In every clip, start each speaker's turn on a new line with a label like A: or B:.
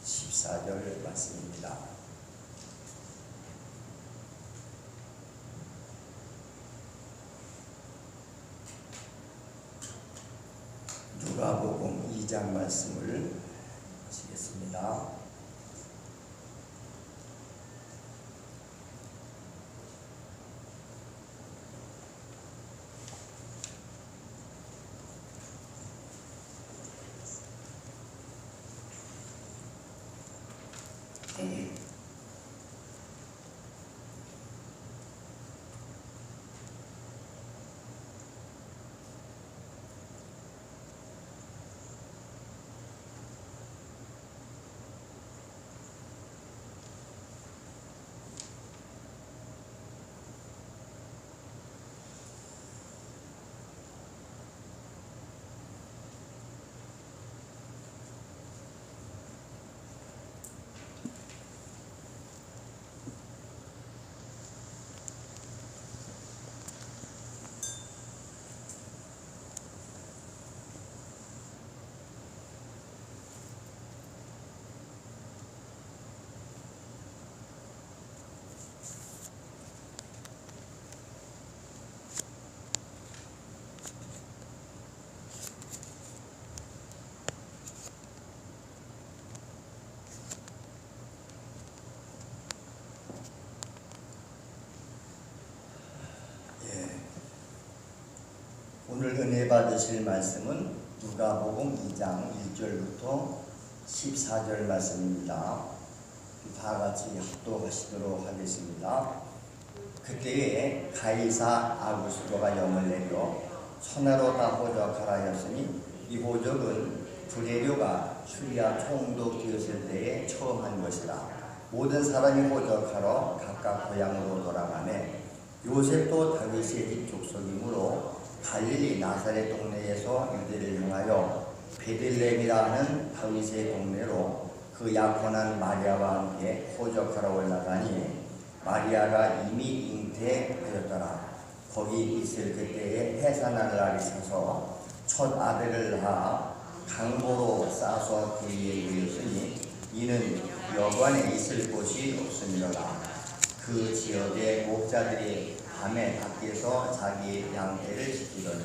A: 14절 말씀입니다. 누가복음 2장 말씀을 보시겠습니다. 오늘 은혜 받으실 말씀은 누가복음 2장 1절부터 14절 말씀입니다. 다 같이 합독하시도록 하겠습니다. 그때에 가이사 아구스도가 영을 내려 천하로 다 호적하라 하였으니 이 호적은 두레료가 수리아 총독 되었을 때에 처음 한 것이라. 모든 사람이 호적하러 각각 고향으로 돌아가매 요셉도 다윗의 집 족속이므로 갈릴리 나사렛 동네에서 유대를 향하여 베들레헴이라 하는 다윗의 동네로 그 약혼한 마리아와 함께 호적하러 올라가니 마리아가 이미 잉태하였더라. 거기 있을 그때에 해산할 날이 차서 첫 아들을 낳아 강보로 싸서 그 위에 이르렀으니 이는 여관에 있을 곳이 없음이로라. 그 지역의 목자들이 밤에 밖에서 자기 양떼를 지키더니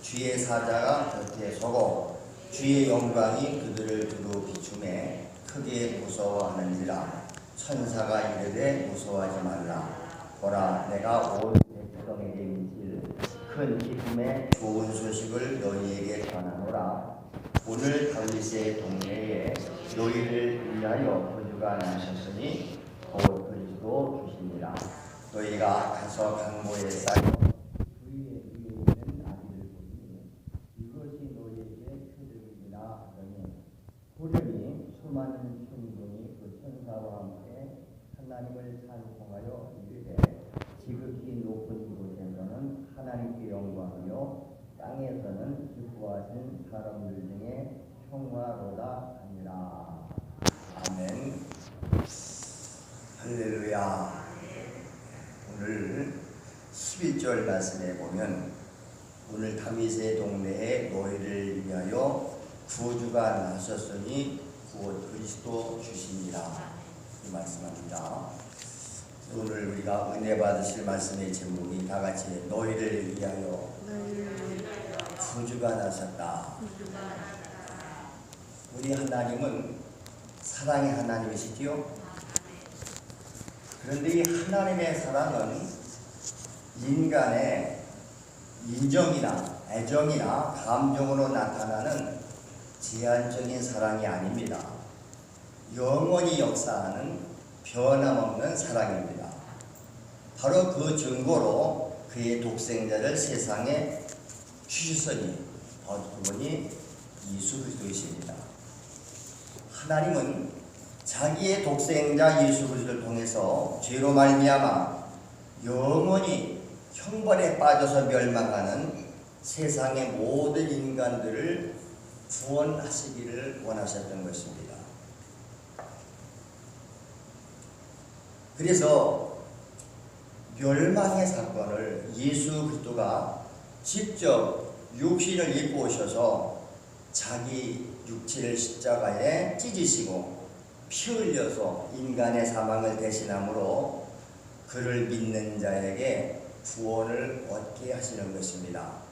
A: 주의 사자가 곁에 서고 주의 영광이 그들을 두루 비추매 크게 무서워하는지라. 천사가 이르되 무서워하지 말라. 보라, 내가 온 백성에게 미칠 큰 기쁨의 좋은 소식을 너희에게 전하노라. 오늘 다윗의 동네에 너희를 위하여 거주가 나셨으니 곧 그리스도 주시니라. 너희가 가서 강보에 쌓여 그 위에 있는 아기를 보니 이것이 너희에게 표적이니라 하더니 호련히 수많은 천군이 그 천사와 함께 하나님을 찬송하여 이르되 지극히 높은 곳에서는 하나님께 영광하며 땅에서는 기뻐하신 사람들 중에 평화로다 하니라. 아멘. 할렐루야. 오늘 11절 말씀에 보면 오늘 다윗의 동네에 너희를 위하여 구주가 나셨으니 곧 그리스도 주시니라 이 말씀합니다. 오늘 우리가 은혜 받으실 말씀의 제목이 다 같이 너희를 위하여 구주가 나셨다. 우리 하나님은 사랑의 하나님이시지요. 그런데 이 하나님의 사랑은 인간의 인정이나 애정이나 감정으로 나타나는 제한적인 사랑이 아닙니다. 영원히 역사하는 변함없는 사랑입니다. 바로 그 증거로 그의 독생자를 세상에 주셨으니 그분이 예수 그리스도이십니다. 하나님은 자기의 독생자 예수 그리스도를 통해서 죄로 말미암아 영원히 형벌에 빠져서 멸망하는 세상의 모든 인간들을 구원하시기를 원하셨던 것입니다. 그래서 멸망의 사건을 예수 그리스도가 직접 육신을 입고 오셔서 자기 육체를 십자가에 찢으시고 피 흘려서 인간의 사망을 대신함으로 그를 믿는 자에게 구원을 얻게 하시는 것입니다.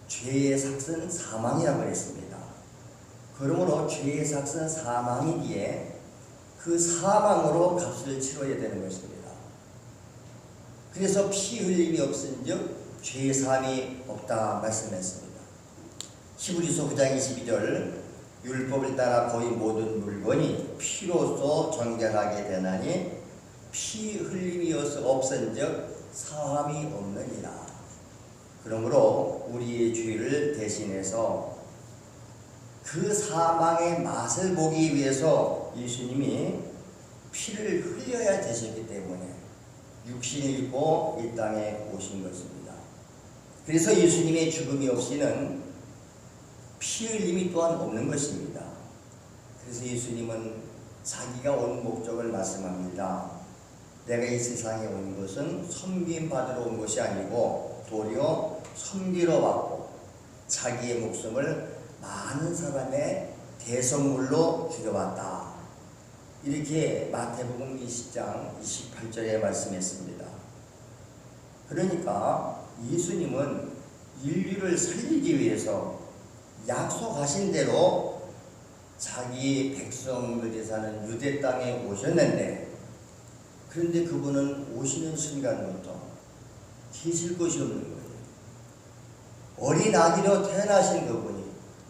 A: 죄의 삭은 사망이라고 했습니다. 그러므로 죄의 삭은 사망이기에 그 사망으로 값을 치러야 되는 것입니다. 그래서 피 흘림이 없은즉 죄의 사함이 없다 말씀했습니다. 히브리서 9장 22절 율법을 따라 거의 모든 물건이 피로써 정결하게 되나니 피 흘림이 없은즉 사함이 없느니라. 그러므로 우리의 죄를 대신해서 그 사망의 맛을 보기 위해서 예수님이 피를 흘려야 되셨기 때문에 육신을 입고 이 땅에 오신 것입니다. 그래서 예수님의 죽음이 없이는 피 흘림이 또한 없는 것입니다. 그래서 예수님은 자기가 온 목적을 말씀합니다. 내가 이 세상에 온 것은 섬김받으러 온 것이 아니고 도리어 섬기러 왔고 자기의 목숨을 많은 사람의 대선물로 주려왔다. 이렇게 마태복음 20장 28절에 말씀했습니다. 그러니까 예수님은 인류를 살리기 위해서 약속하신 대로 자기 백성들이 사는 유대 땅에 오셨는데, 그런데 그분은 오시는 순간부터 계실 곳이 없는 거예요. 어린 아기로 태어나신 그분이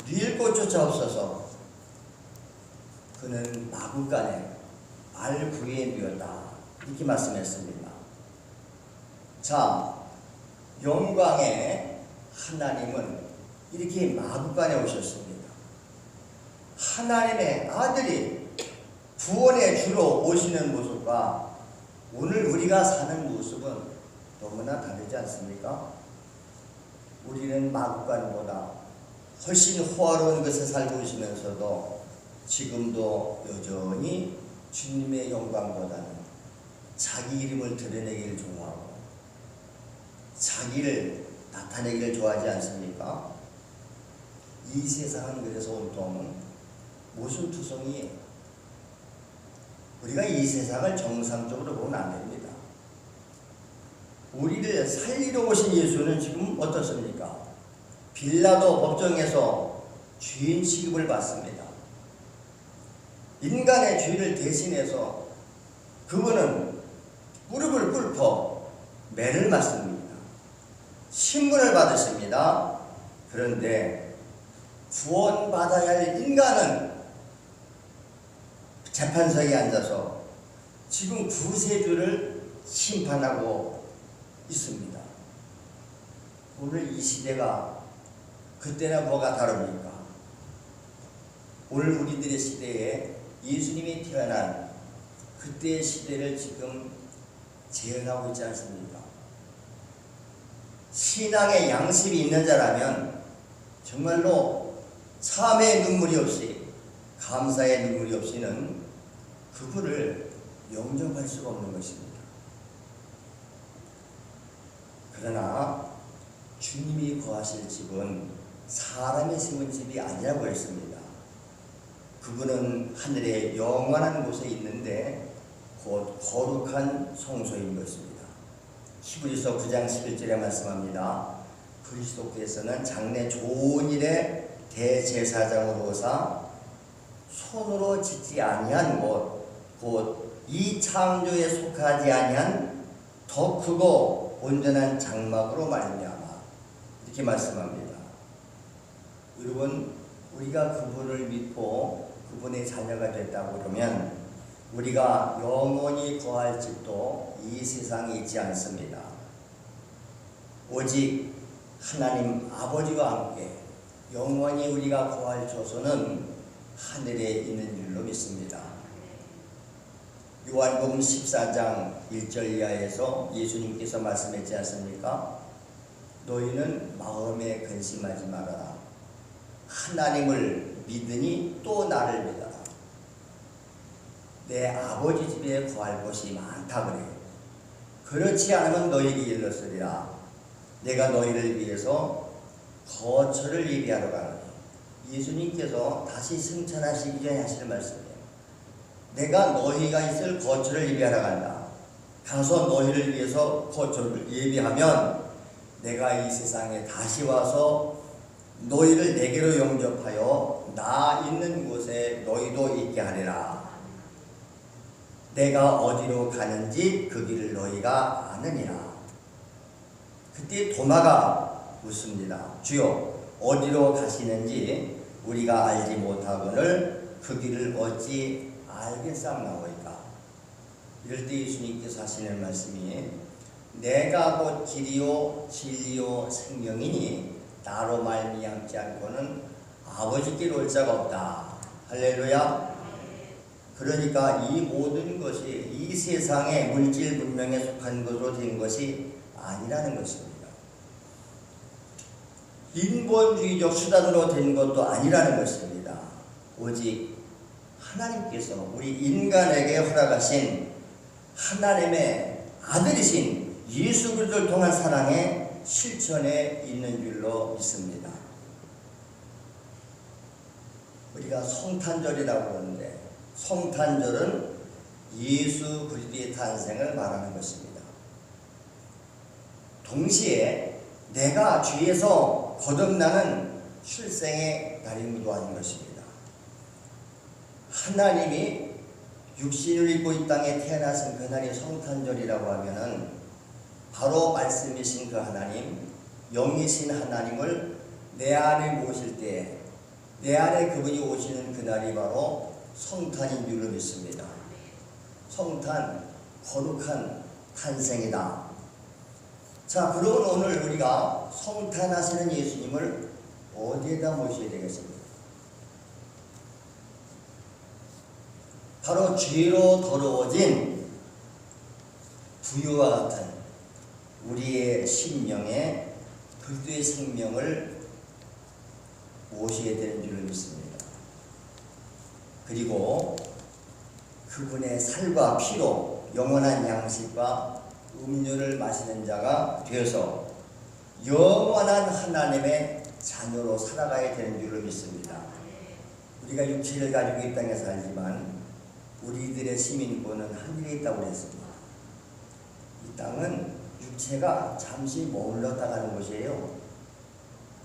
A: 누일 곳조차 없어서 그는 마구간에 알구에 누였다. 이렇게 말씀했습니다. 자, 영광의 하나님은 이렇게 마구간에 오셨습니다. 하나님의 아들이 구원의 주로 오시는 모습과 오늘 우리가 사는 모습은 너무나 다르지 않습니까? 우리는 마구간보다 훨씬 호화로운 것에 살고 있으면서도 지금도 여전히 주님의 영광보다는 자기 이름을 드러내기를 좋아하고 자기를 나타내기를 좋아하지 않습니까? 이 세상은 그래서 온통 모순투성이에요. 우리가 이 세상을 정상적으로 보면 안 됩니다. 우리를 살리러 오신 예수는 지금 어떻습니까? 빌라도 법정에서 주인 취급을 받습니다. 인간의 죄를 대신해서 그분은 무릎을 꿇고 매를 맞습니다. 신문을 받으십니다. 그런데 구원받아야 할 인간은 재판석에 앉아서 지금 구세주를 심판하고 있습니다. 오늘 이 시대가 그때나 뭐가 다릅니까? 오늘 우리들의 시대에 예수님이 태어난 그때의 시대를 지금 재현하고 있지 않습니까? 신앙의 양심이 있는 자라면 정말로 참의 눈물이 없이, 감사의 눈물이 없이는 그분을 영접할 수가 없는 것입니다. 그러나 주님이 거하실 집은 사람이 세운 집이 아니라고 했습니다. 그분은 하늘의 영원한 곳에 있는데 곧 거룩한 성소인 것입니다. 히브리서 9장 11절에 말씀합니다. 그리스도께서는 장래 좋은 일에 대제사장으로 오사 손으로 짓지 아니한 곳, 곧 이 창조에 속하지 아니한 더 크고 온전한 장막으로 말미암아 이렇게 말씀합니다. 여러분, 우리가 그분을 믿고 그분의 자녀가 됐다고 그러면 우리가 영원히 거할 집도 이 세상에 있지 않습니다. 오직 하나님 아버지와 함께 영원히 우리가 거할 조소는 하늘에 있는 줄로 믿습니다. 요한복음 14장 1절 이하에서 예수님께서 말씀했지 않습니까? 너희는 마음에 근심하지 말아라. 하나님을 믿으니 또 나를 믿어라. 내 아버지 집에 거할 곳이 많다 그래요. 그렇지 않으면 너희에게 일렀으리라. 내가 너희를 위해서 거처를 예비하러 가노니. 예수님께서 다시 승천하시기 전에 하시는 말씀이에요. 내가 너희가 있을 거처를 예비하러 간다. 가서 너희를 위해서 거처를 예비하면 내가 이 세상에 다시 와서 너희를 내게로 영접하여 나 있는 곳에 너희도 있게 하리라. 내가 어디로 가는지 그 길을 너희가 아느니라. 그때 도마가 묻습니다. 주여, 어디로 가시는지 우리가 알지 못하거늘 그 길을 어찌 알겠사옵나이까. 이럴 때 예수님께서 하시는 말씀이 내가 곧 길이요 진리요 생명이니 나로 말미암지 않고는 아버지께 올 자가 없다. 할렐루야. 그러니까 이 모든 것이 이 세상의 물질 문명에 속한 것으로 된 것이 아니라는 것입니다. 인본주의적 수단으로 된 것도 아니라는 것입니다. 오직 하나님께서 우리 인간에게 허락하신 하나님의 아들이신 예수 그리스도를 통한 사랑의 실천에 있는 줄로 믿습니다. 우리가 성탄절이라고 하는데 성탄절은 예수 그리스도의 탄생을 말하는 것입니다. 동시에 내가 죄에서 거듭나는 출생의 날이기도 하는 것입니다. 하나님이 육신을 입고 이 땅에 태어나신 그날이 성탄절이라고 하면은 바로 말씀이신 그 하나님, 영이신 하나님을 내 안에 모실 때, 내 안에 그분이 오시는 그날이 바로 성탄인 줄로 믿습니다. 성탄, 거룩한 탄생이다. 자, 그러면 오늘 우리가 성탄하시는 예수님을 어디에다 모셔야 되겠습니까? 바로 죄로 더러워진 부유와 같은 우리의 심령에 그리스도의 생명을 모셔야 되는 줄을 믿습니다. 그리고 그분의 살과 피로 영원한 양식과 음료를 마시는 자가 되어서 영원한 하나님의 자녀로 살아가야 되는 줄을 믿습니다. 우리가 육체를 가지고 이 땅에 살지만 우리들의 시민권은 하늘에 있다고 했습니다. 이 땅은 육체가 잠시 머물렀다 가는 곳이에요.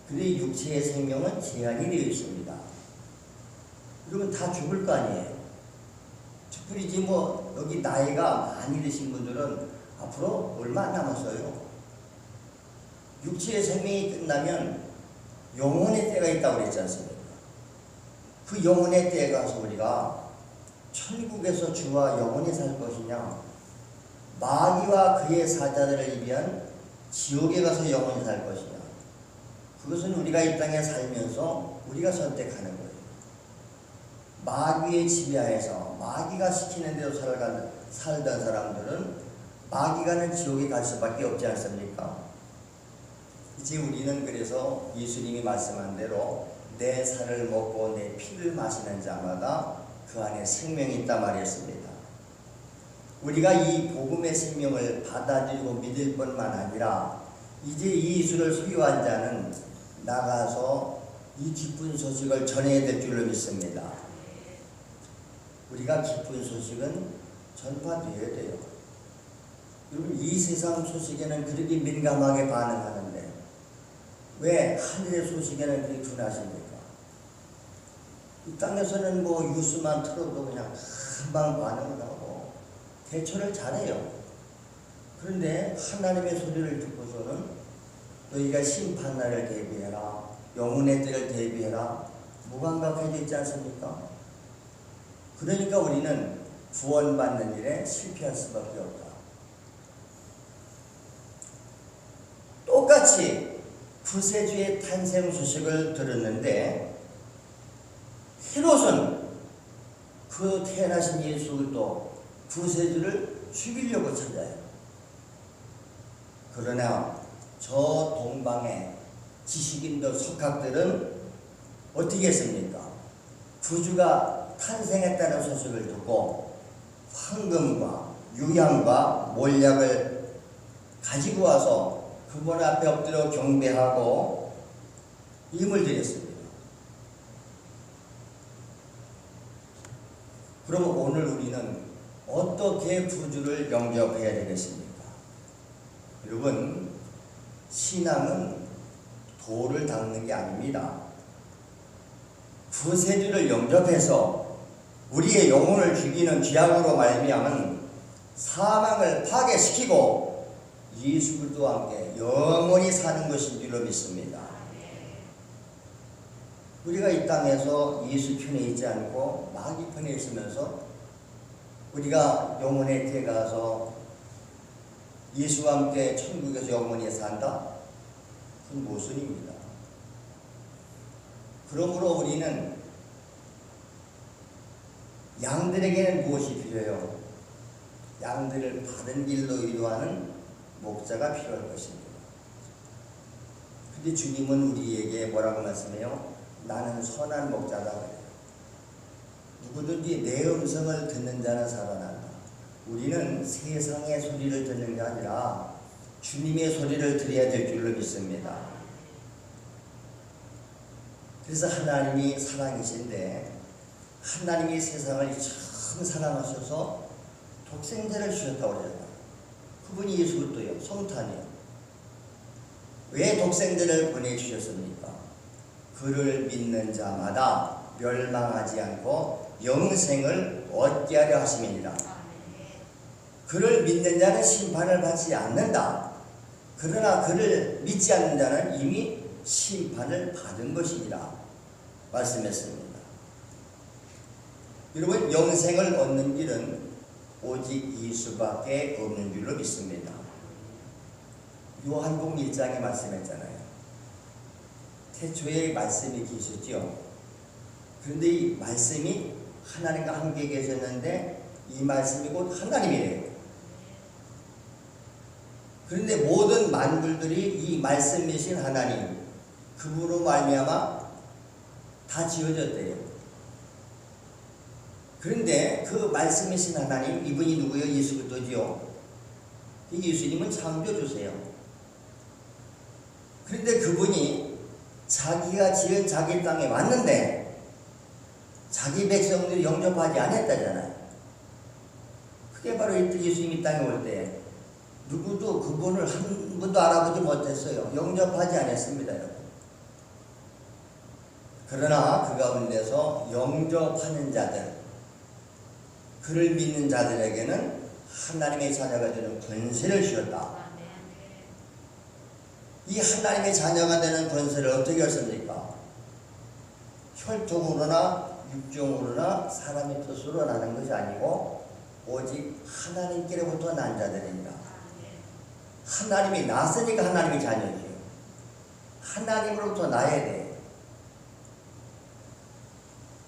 A: 그런데 육체의 생명은 제한이 되어 있습니다. 그러면 다 죽을 거 아니에요. 특별히 뭐 여기 나이가 많이 드신 분들은 앞으로 얼마 안 남았어요. 육체의 생명이 끝나면 영혼의 때가 있다고 그랬지 않습니까? 그 영혼의 때에 가서 우리가 천국에서 주와 영원히 살 것이냐, 마귀와 그의 사자들을 위한 지옥에 가서 영원히 살 것이냐, 그것은 우리가 이 땅에 살면서 우리가 선택하는 거예요. 마귀의 지배하에서 마귀가 시키는 대로 살던 사람들은 마귀가는 지옥에 갈 수밖에 없지 않습니까? 이제 우리는 그래서 예수님이 말씀한 대로 내 살을 먹고 내 피를 마시는 자마다 그 안에 생명이 있다 말했습니다. 우리가 이 복음의 생명을 받아들이고 믿을 뿐만 아니라 이제 이 예수를 소유한 자는 나가서 이 기쁜 소식을 전해야 될 줄로 믿습니다. 우리가 기쁜 소식은 전파되어야 돼요. 여러분, 이 세상 소식에는 그렇게 민감하게 반응하는데 왜 하늘의 소식에는 그렇게 둔하십니까? 이 땅에서는 뭐 뉴스만 틀어도 그냥 금방 반응을 하고 대처를 잘해요. 그런데 하나님의 소리를 듣고서는 너희가 심판날을 대비해라, 영혼의 때를 대비해라, 무감각해져 있지 않습니까? 그러니까 우리는 구원받는 일에 실패할 수밖에 없다. 똑같이 구세주의 탄생 소식을 들었는데 헤롯은 그 태어나신 예수 그리스도 구세주를 죽이려고 찾아요. 그러나 저 동방의 지식인들 석학들은 어떻게 했습니까? 구주가 탄생했다는 소식을 듣고 황금과 유향과 몰약을 가지고 와서 그분 앞에 엎드려 경배하고 힘을 드렸습니다. 그럼 오늘 우리는 어떻게 구주를 영접해야 되겠습니까? 여러분, 신앙은 돌을 닦는 게 아닙니다. 구세주를 영접해서 우리의 영혼을 죽이는 죄악으로 말미암은 사망을 파괴시키고 예수 그리스도와 함께 영원히 사는 것인 줄로 믿습니다. 우리가 이 땅에서 예수 편에 있지 않고 마귀 편에 있으면서 우리가 영혼의 때 가서 예수와 함께 천국에서 영원히 산다? 그건 모순입니다. 그러므로 우리는 양들에게는 무엇이 필요해요? 양들을 바른 길로 인도하는 목자가 필요할 것입니다. 근데 주님은 우리에게 뭐라고 말씀해요? 나는 선한 목자다 그래요. 누구든지 내 음성을 듣는 자는 살아난다. 우리는 세상의 소리를 듣는 게 아니라 주님의 소리를 들어야 될 줄로 믿습니다. 그래서 하나님이 사랑이신데 하나님이 세상을 참 사랑하셔서 독생자를 주셨다고 그러잖아요. 그분이 예수 그리스도예요. 성탄이요. 왜 독생자를 보내주셨습니까? 그를 믿는 자마다 멸망하지 않고 영생을 얻게 하려 하심이니라. 그를 믿는 자는 심판을 받지 않는다. 그러나 그를 믿지 않는 자는 이미 심판을 받은 것이니라 말씀했습니다. 여러분, 영생을 얻는 길은 오직 예수밖에 없는 줄로 믿습니다. 요한복음 1장에 말씀했잖아요. 태초에 말씀이 계셨죠. 그런데 이 말씀이 하나님과 함께 계셨는데 이 말씀이 곧 하나님이래요. 그런데 모든 만물들이 이 말씀이신 하나님, 그분으로 말미암아 다 지어졌대요. 그런데 그 말씀이신 하나님, 이분이 누구예요? 예수 그리스도지요. 예수님은 창조주세요. 그런데 그분이 자기가 지은 자기 땅에 왔는데 자기 백성들이 영접하지 않았다잖아요. 그게 바로 이때 예수님이 땅에 올 때 누구도 그분을 한 번도 알아보지 못했어요. 영접하지 않았습니다, 여러분. 그러나 그 가운데서 영접하는 자들, 그를 믿는 자들에게는 하나님의 자녀가 되는 권세를 주셨다. 이 하나님의 자녀가 되는 권세를 어떻게 했습니까? 혈통으로나 육종으로나 사람의 뜻으로 나는 것이 아니고 오직 하나님께로부터 난 자들입니다. 하나님이 났으니까 하나님의 자녀지요. 하나님으로부터 나야 돼.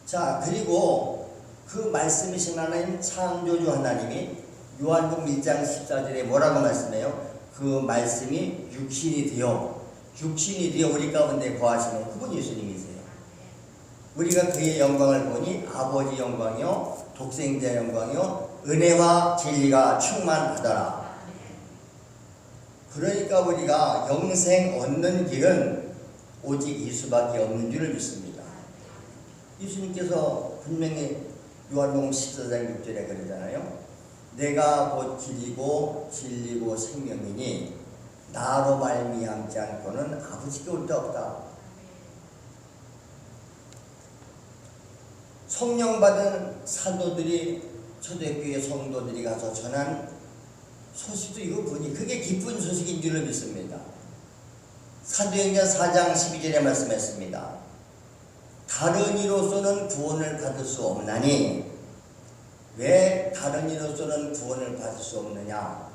A: 자, 그리고 그 말씀이신 하나님, 창조주 하나님이 요한복음 1장 14절에 뭐라고 말씀해요? 그 말씀이 육신이 되어 우리 가운데 거하시는 그분 예수님이세요. 우리가 그의 영광을 보니 아버지 영광이요 독생자 영광이요 은혜와 진리가 충만하더라. 그러니까 우리가 영생 얻는 길은 오직 예수밖에 없는 줄을 믿습니다. 예수님께서 분명히 요한복음 14장 6절에 그러잖아요. 내가 곧 길이고 진리고 생명이니 나로 말미암지 않고는 아버지께 올 데 없다. 성령 받은 사도들이 초대교회 성도들이 가서 전한 소식도 이거 보니 그게 기쁜 소식인 줄로 믿습니다. 사도행전 4장 12절에 말씀했습니다. 다른 이로서는 구원을 받을 수 없나니 왜 다른 이로서는 구원을 받을 수 없느냐?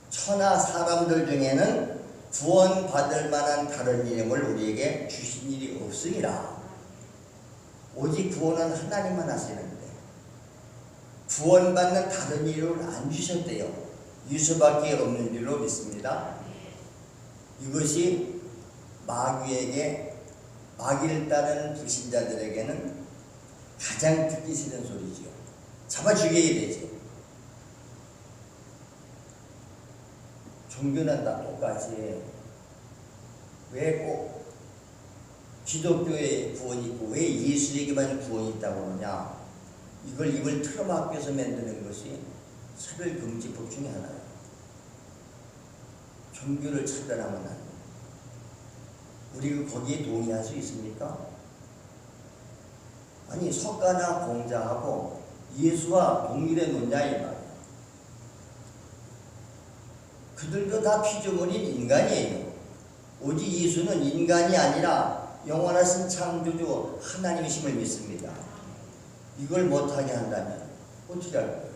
A: 천하 사람들 중에는 구원받을 만한 다른 이름을 우리에게 주신 일이 없으니라. 오직 구원은 하나님만 하시는데 구원받는 다른 이름을 안 주셨대요. 예수밖에 없는 줄로 믿습니다. 이것이 마귀를 따르는 불신자들에게는 가장 듣기 싫은 소리지요. 잡아 죽여야 되지. 종교는 다 똑같이 왜 꼭 기독교에 구원이 있고 왜 예수에게만 구원이 있다고 그러냐? 이걸 입을 틀어막혀서 만드는 것이 차별금지법 중에 하나예요. 종교를 차별하면 안 돼요. 우리가 거기에 동의할 수 있습니까? 아니 석가나 공자하고 예수와 동일해 놓냐 이 말이에요. 그들도 다 피조물인 인간이에요. 오직 예수는 인간이 아니라 영원하신 창조주 하나님이심을 믿습니다. 이걸 못하게 한다면 어떻게 할 거예요?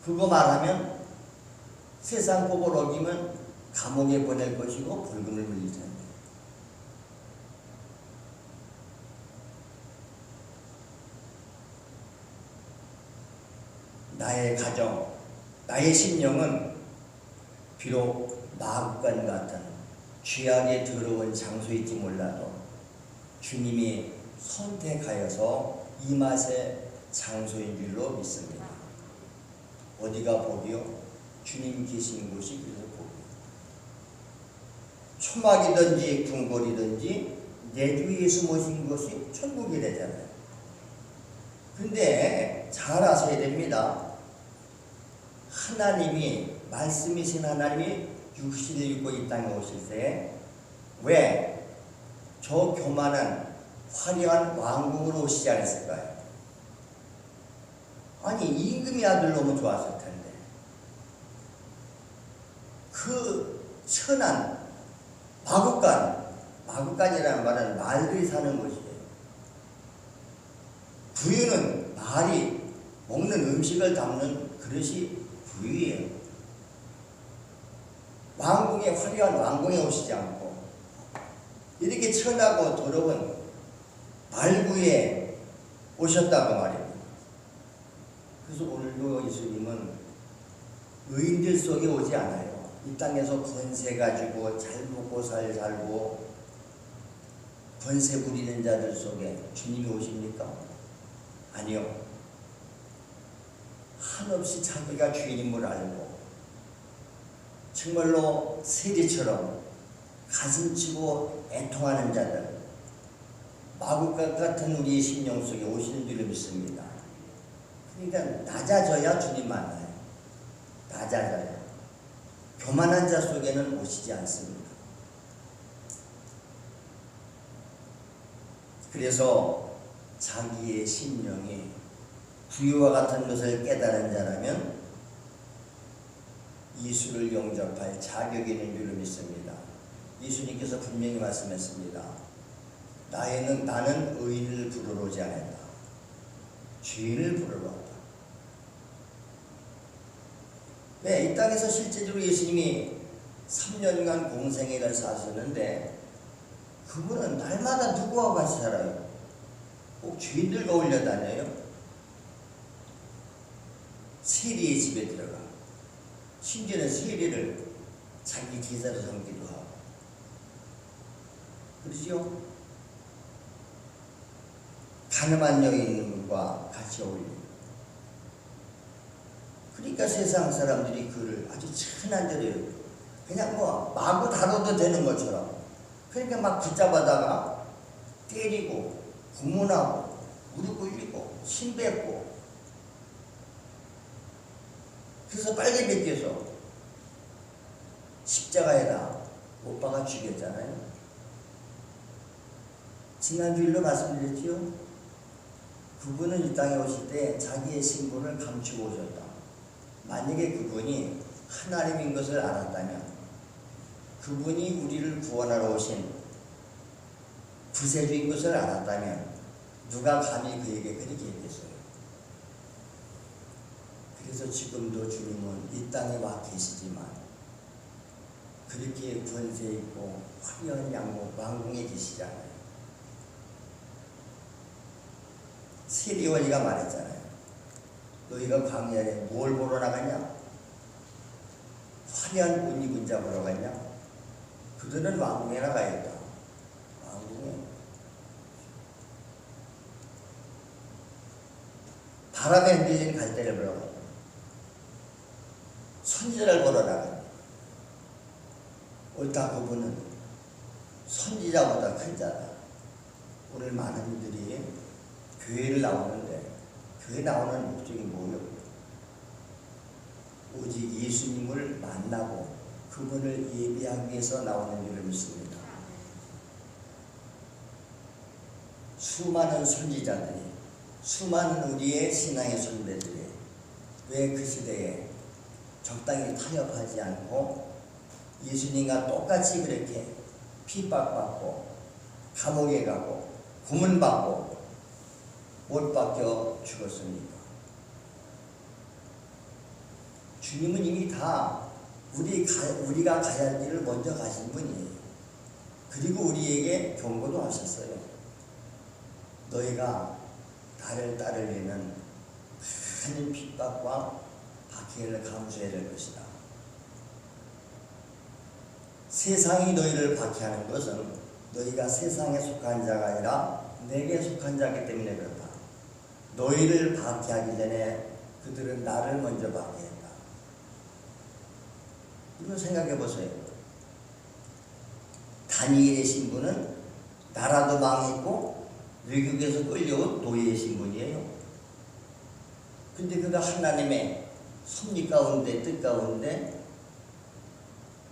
A: 그거 말하면 세상 법을 어기면 감옥에 보낼 것이고 벌금을 물릴 텐데. 나의 가정, 나의 심령은 비록 마구간 같은 죄악에 더러운 장소일지 몰라도 주님이 선택하여서 이 맛의 장소인 줄로 믿습니다. 어디가 복이요? 주님 계신 곳이 그래서 복이요. 초막이든지 궁궐이든지 내 주 예수 모신 곳이 천국이래잖아요. 근데 잘 아셔야 됩니다. 하나님이 말씀이신 하나님이 육신을 입고 이 땅에 오실 때 왜 저 교만한 화려한 왕궁으로 오시지 않았을까요? 아니 임금의 아들 너무 좋았을 텐데 그 천한 마구간이라는 말은 말들이 사는 곳이에요. 부유는 말이 먹는 음식을 담는 그릇이 부유예요. 왕궁에 화려한 왕궁에 오시지 않고 이렇게 천하고 더러운 말구에 오셨다고 말입니다. 그래서 오늘도 예수님은 의인들 속에 오지 않아요. 이 땅에서 권세 가지고 잘 먹고 잘 살고 권세 부리는 자들 속에 주님이 오십니까? 아니요. 한없이 자기가 주인임을 알고 정말로 세리처럼 가슴치고 애통하는 자들, 마구간 같은 우리의 심령 속에 오시는 줄을 믿습니다. 그러니까 낮아져야 주님 만나요. 낮아져야. 교만한 자 속에는 오시지 않습니다. 그래서 자기의 심령이 부유와 같은 것을 깨달은 자라면 예수를 영접할 자격이 있는 줄을 믿습니다. 예수님께서 분명히 말씀했습니다. 나는 의인을 부르러 오지 않았다. 죄인을 부르러 왔다. 네, 이 땅에서 실제적으로 예수님이 3년간 공생애를 사셨는데 그분은 날마다 누구와 같이 살아요? 꼭 죄인들과 어울려 다녀요? 세리의 집에 들어가 심지어는 세리를 자기 제자로 삼기도 하고 그러죠? 가늠한 여인과 같이 어울리고 그러니까 세상 사람들이 그를 아주 천한 대로 그냥 뭐 마구 다뤄도 되는 것처럼 그러니까 막 붙잡아다가 때리고 구문하고 무릎 꿇리고 침 뱉고 그래서 빨리 벗겨서 십자가에다 못 박아 죽였잖아요. 지난주일로 말씀드렸지요. 그분은 이 땅에 오실 때 자기의 신분을 감추고 오셨다. 만약에 그분이 하나님인 것을 알았다면 그분이 우리를 구원하러 오신 구세주인 것을 알았다면 누가 감히 그에게 그렇게 했겠어요. 그래서 지금도 주님은 이 땅에 와 계시지만 그렇게 권세 있고 화려한 왕궁에 계시잖아요. 세리원이가 말했잖아요. 너희가 광야에 뭘 보러 나갔냐? 화려한 옷 입은 자 보러 갔냐? 그들은 왕궁에 나가야겠다. 왕궁에. 바람에 흔들린 갈대를 보러 갔다. 선지자를 보러 나갔다. 옳다. 그분은 선지자보다 큰 자다. 오늘 많은 이들이 교회를 나오는데 교회 나오는 목적이 뭐예요? 오직 예수님을 만나고 그분을 예배하기 위해서 나오는 줄을 믿습니다. 수많은 선지자들이, 수많은 우리의 신앙의 선배들이 왜 그 시대에 적당히 타협하지 않고 예수님과 똑같이 그렇게 핍박받고 감옥에 가고 고문받고 못 박혀 죽었습니까? 주님은 이미 다 우리가 가야 할 길을 먼저 가신 분이에요. 그리고 우리에게 경고도 하셨어요. 너희가 나를 따르려면 많은 핍박과 박해를 감수해야 될 것이다. 세상이 너희를 박해하는 것은 너희가 세상에 속한 자가 아니라 내게 속한 자이기 때문에 그렇다. 너희를 박해하기 전에 그들은 나를 먼저 박해했다. 이거 생각해 보세요. 다니엘의 신분은 나라도 망했고 외국에서 끌려온 노예의 신분이에요. 근데 그가 하나님의 섭리 가운데 뜻 가운데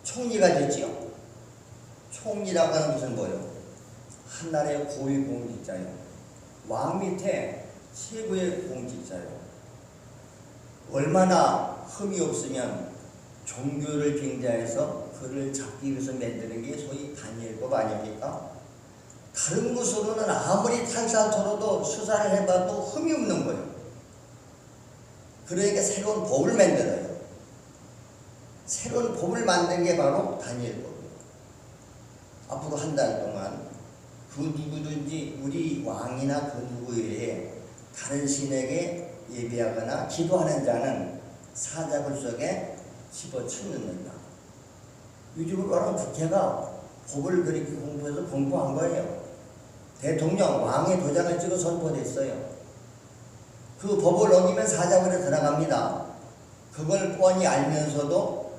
A: 총리가 됐지요. 총리라고 하는 것은 뭐예요? 한 나라의 고위 공직자예요. 왕 밑에 최고의 공직자예요. 얼마나 흠이 없으면 종교를 빙자해서 그를 잡기 위해서 만드는 게 소위 다니엘법 아닙니까? 다른 곳으로는 아무리 탈사토로도 수사를 해봐도 흠이 없는 거예요. 그러니까 새로운 법을 만들어요. 새로운 법을 만든 게 바로 다니엘법이에요. 앞으로 한 달 동안 그 누구든지 우리 왕이나 그 누구 외에 다른 신에게 예배하거나 기도하는 자는 사자굴 속에 집어넣는다. 요즘은 바로 국회가 법을 그렇게 공부해서 공부한 거예요. 대통령, 왕의 도장을 찍어 선포했어요. 그 법을 어기면 사자굴에 들어갑니다. 그걸 뻔히 알면서도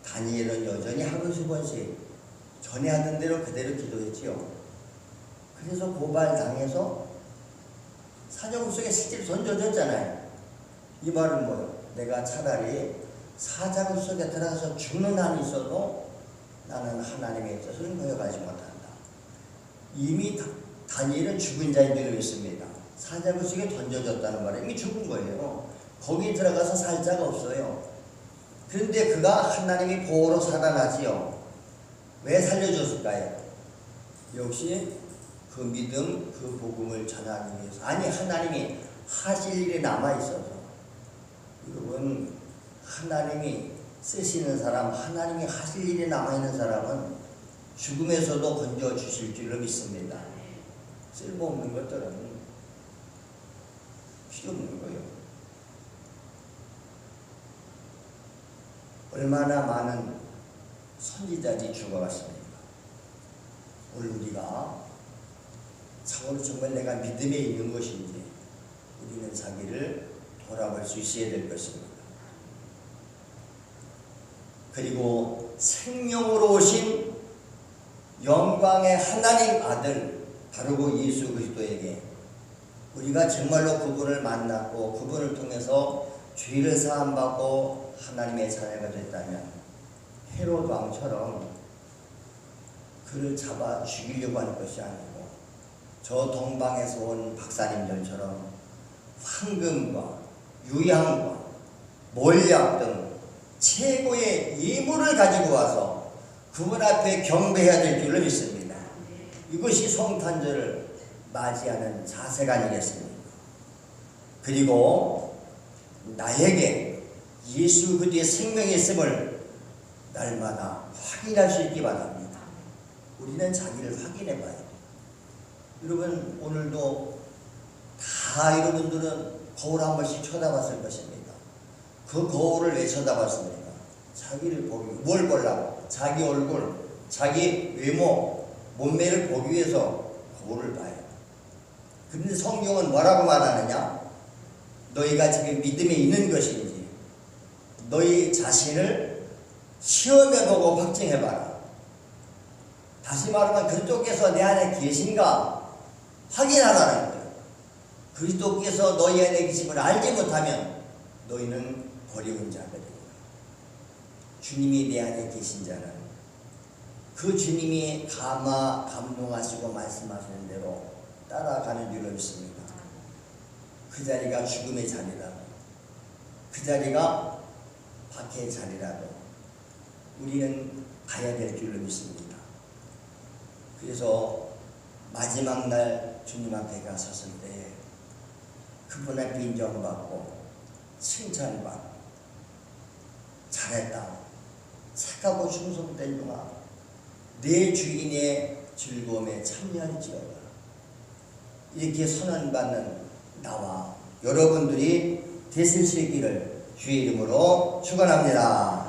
A: 다니엘은 여전히 하루 10번씩 전에 하던 대로 그대로 기도했지요. 그래서 고발당해서 사자굴 속에 실제로 던져졌잖아요. 이 말은 뭐예요? 내가 차라리 사자굴 속에 들어가서 죽는 한이 있어도 나는 하나님의 뜻을 거역하지 못한다. 이미 다니엘은 죽은 자인 줄 믿습니다. 사자굴 속에 던져졌다는 말은 이미 죽은 거예요. 거기 들어가서 살 자가 없어요. 그런데 그가 하나님이 보호로 살아나지요. 왜 살려줬을까요? 역시 그 믿음, 그 복음을 전하기 위해서. 아니, 하나님이 하실 일이 남아있어서. 여러분, 하나님이 쓰시는 사람, 하나님이 하실 일이 남아있는 사람은 죽음에서도 건져주실 줄로 믿습니다. 쓸모없는 것들은 필요 없는 거예요. 얼마나 많은 선지자들이 죽어갔습니까? 오늘 우리가 참으로 정말 내가 믿음에 있는 것인지 우리는 자기를 돌아볼 수 있어야 될 것입니다. 그리고 생명으로 오신 영광의 하나님 아들 바로 그 예수 그리스도에게 우리가 정말로 그분을 만났고 그분을 통해서 죄를 사함받고 하나님의 자녀가 됐다면 헤롯 왕처럼 그를 잡아 죽이려고 하는 것이 아니고 저 동방에서 온 박사님들처럼 황금과 유향과 몰약 등 최고의 예물을 가지고 와서 그분 앞에 경배해야 될 줄로 믿습니다. 이것이 성탄절을 맞이하는 자세가 아니겠습니까? 그리고 나에게 예수 그리스도의 생명이 있음을 날마다 확인할 수 있기 바랍니다. 우리는 자기를 확인해 봐요. 여러분, 오늘도 다 여러분들은 거울 한 번씩 쳐다봤을 것입니다. 그 거울을 왜 쳐다봤습니까? 자기를 보기, 뭘 보려고? 자기 얼굴, 자기 외모, 몸매를 보기 위해서 거울을 봐요. 그런데 성경은 뭐라고 말하느냐? 너희가 지금 믿음에 있는 것인지 너희 자신을 시험해보고 확증해봐라. 다시 말하면 그쪽에서 내 안에 계신가 확인하라는 거예요. 그리스도께서 너희 안에 계심을 알지 못하면 너희는 버리운 자거든요. 주님이 내 안에 계신 자는 그 주님이 감동하시고 말씀하시는 대로 따라가는 줄로 믿습니다. 그 자리가 죽음의 자리라도, 그 자리가 박해의 자리라도 우리는 가야 될 줄로 믿습니다. 그래서 마지막 날 주님 앞에 가섰을 때 그분 앞에 인정받고 칭찬받고 잘했다, 착하고 충성된 종아, 내 주인의 즐거움에 참여할지어다, 이렇게 선언받는 나와 여러분들이 되실 수 있기를 주의 이름으로 축원합니다.